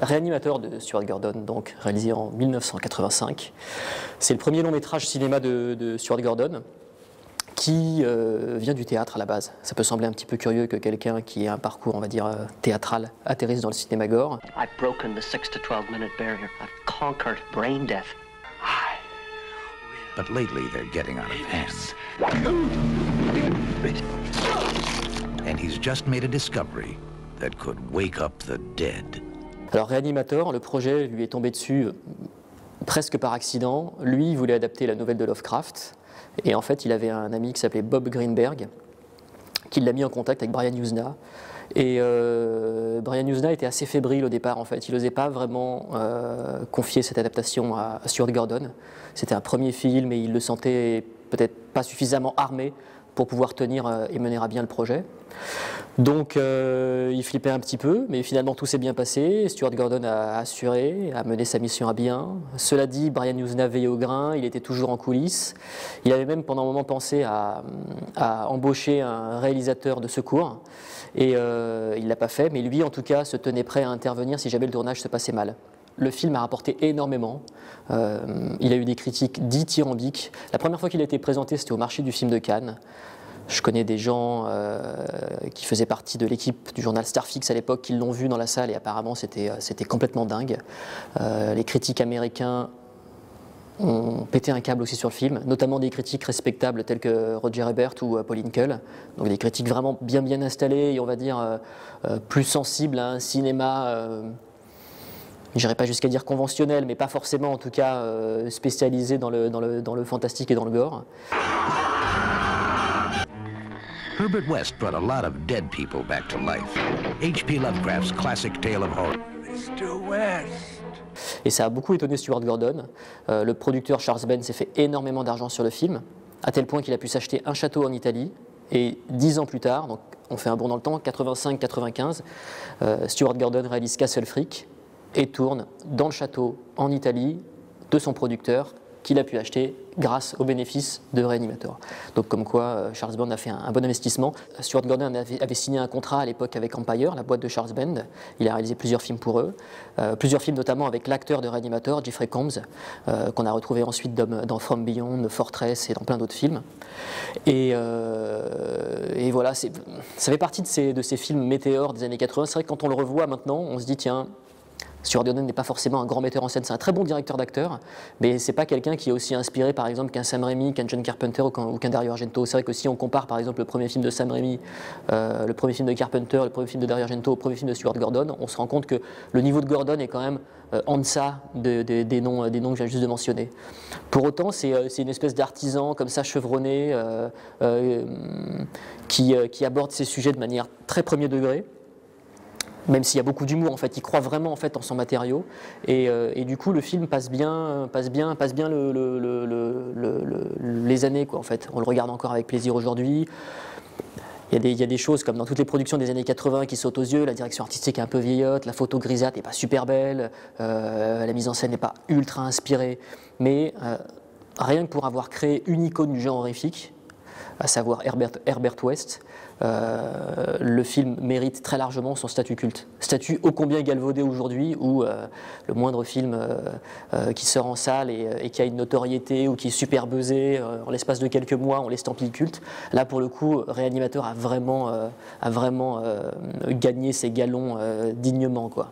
Réanimateur de Stuart Gordon, donc réalisé en 1985. C'est le premier long métrage cinéma de Stuart Gordon, qui vient du théâtre à la base. Ça peut sembler un petit peu curieux que quelqu'un qui a un parcours, on va dire, théâtral atterrisse dans le cinéma gore. I've broken the 6 to 12 minute barrier. I've conquered brain death. But lately they're getting out of hand. And he's just made a discovery that could wake up the dead. Alors Réanimateur, le projet lui est tombé dessus presque par accident. Lui, il voulait adapter la nouvelle de Lovecraft. Et en fait, il avait un ami qui s'appelait Bob Greenberg, qui l'a mis en contact avec Brian Yuzna. Et Brian Yuzna était assez fébrile au départ, en fait. Il n'osait pas vraiment confier cette adaptation à Stuart Gordon. C'était un premier film et il le sentait peut-être pas suffisamment armé pour pouvoir tenir et mener à bien le projet. Donc il flippait un petit peu, mais finalement tout s'est bien passé. Stuart Gordon a assuré, a mené sa mission à bien. Cela dit, Brian Yuzna veillait au grain, il était toujours en coulisses. Il avait même pendant un moment pensé à embaucher un réalisateur de secours. Et il ne l'a pas fait, mais lui en tout cas se tenait prêt à intervenir si jamais le tournage se passait mal. Le film a rapporté énormément. Il a eu des critiques dithyrambiques. La première fois qu'il a été présenté, c'était au marché du film de Cannes. Je connais des gens qui faisaient partie de l'équipe du journal Starfix à l'époque, qui l'ont vu dans la salle et apparemment c'était complètement dingue. Les critiques américains ont pété un câble aussi sur le film, notamment des critiques respectables tels que Roger Ebert ou Paul Hinkel. Donc des critiques vraiment bien installées et on va dire plus sensibles à un cinéma... j'irai pas jusqu'à dire conventionnel, mais pas forcément en tout cas spécialisé dans le fantastique et dans le gore. Herbert West brought a lot of dead people back to life. H.P. Lovecraft's classic tale of horror. Mr. West. Et ça a beaucoup étonné Stuart Gordon. Le producteur Charles Band s'est fait énormément d'argent sur le film, à tel point qu'il a pu s'acheter un château en Italie. Et 10 ans plus tard, donc on fait un bond dans le temps, 85-95, Stuart Gordon réalise Castle Freak et tourne dans le château en Italie de son producteur qu'il a pu acheter grâce aux bénéfices de Réanimateur. Donc comme quoi Charles Band a fait un bon investissement. Stuart Gordon avait signé un contrat à l'époque avec Empire, la boîte de Charles Band. Il a réalisé plusieurs films pour eux, plusieurs films notamment avec l'acteur de Réanimateur, Jeffrey Combs, qu'on a retrouvé ensuite dans From Beyond, Fortress et dans plein d'autres films. Et voilà, ça fait partie de ces films météores des années 80. C'est vrai que quand on le revoit maintenant, on se dit tiens, Stuart Gordon n'est pas forcément un grand metteur en scène, c'est un très bon directeur d'acteurs, mais c'est pas quelqu'un qui est aussi inspiré par exemple qu'un Sam Raimi, qu'un John Carpenter ou qu'un Dario Argento. C'est vrai que si on compare par exemple le premier film de Sam Raimi, le premier film de Carpenter, le premier film de Dario Argento au premier film de Stuart Gordon, on se rend compte que le niveau de Gordon est quand même en deçà des noms que je viens juste de mentionner. Pour autant, c'est une espèce d'artisan comme ça chevronné qui aborde ces sujets de manière très premier degré. Même s'il y a beaucoup d'humour, en fait, il croit vraiment en fait en son matériau, et du coup le film passe bien les années quoi. En fait, on le regarde encore avec plaisir aujourd'hui. Il y a des choses comme dans toutes les productions des années 80 qui sautent aux yeux. La direction artistique est un peu vieillotte, la photo grisâtre n'est pas super belle, la mise en scène n'est pas ultra inspirée, mais rien que pour avoir créé une icône du genre horrifique, à savoir Herbert West, le film mérite très largement son statut culte. Statut ô combien galvaudé aujourd'hui, où le moindre film qui sort en salle et qui a une notoriété ou qui est super buzzé, en l'espace de quelques mois, on l'estampille culte. Là, pour le coup, Réanimateur a vraiment gagné ses galons dignement, quoi.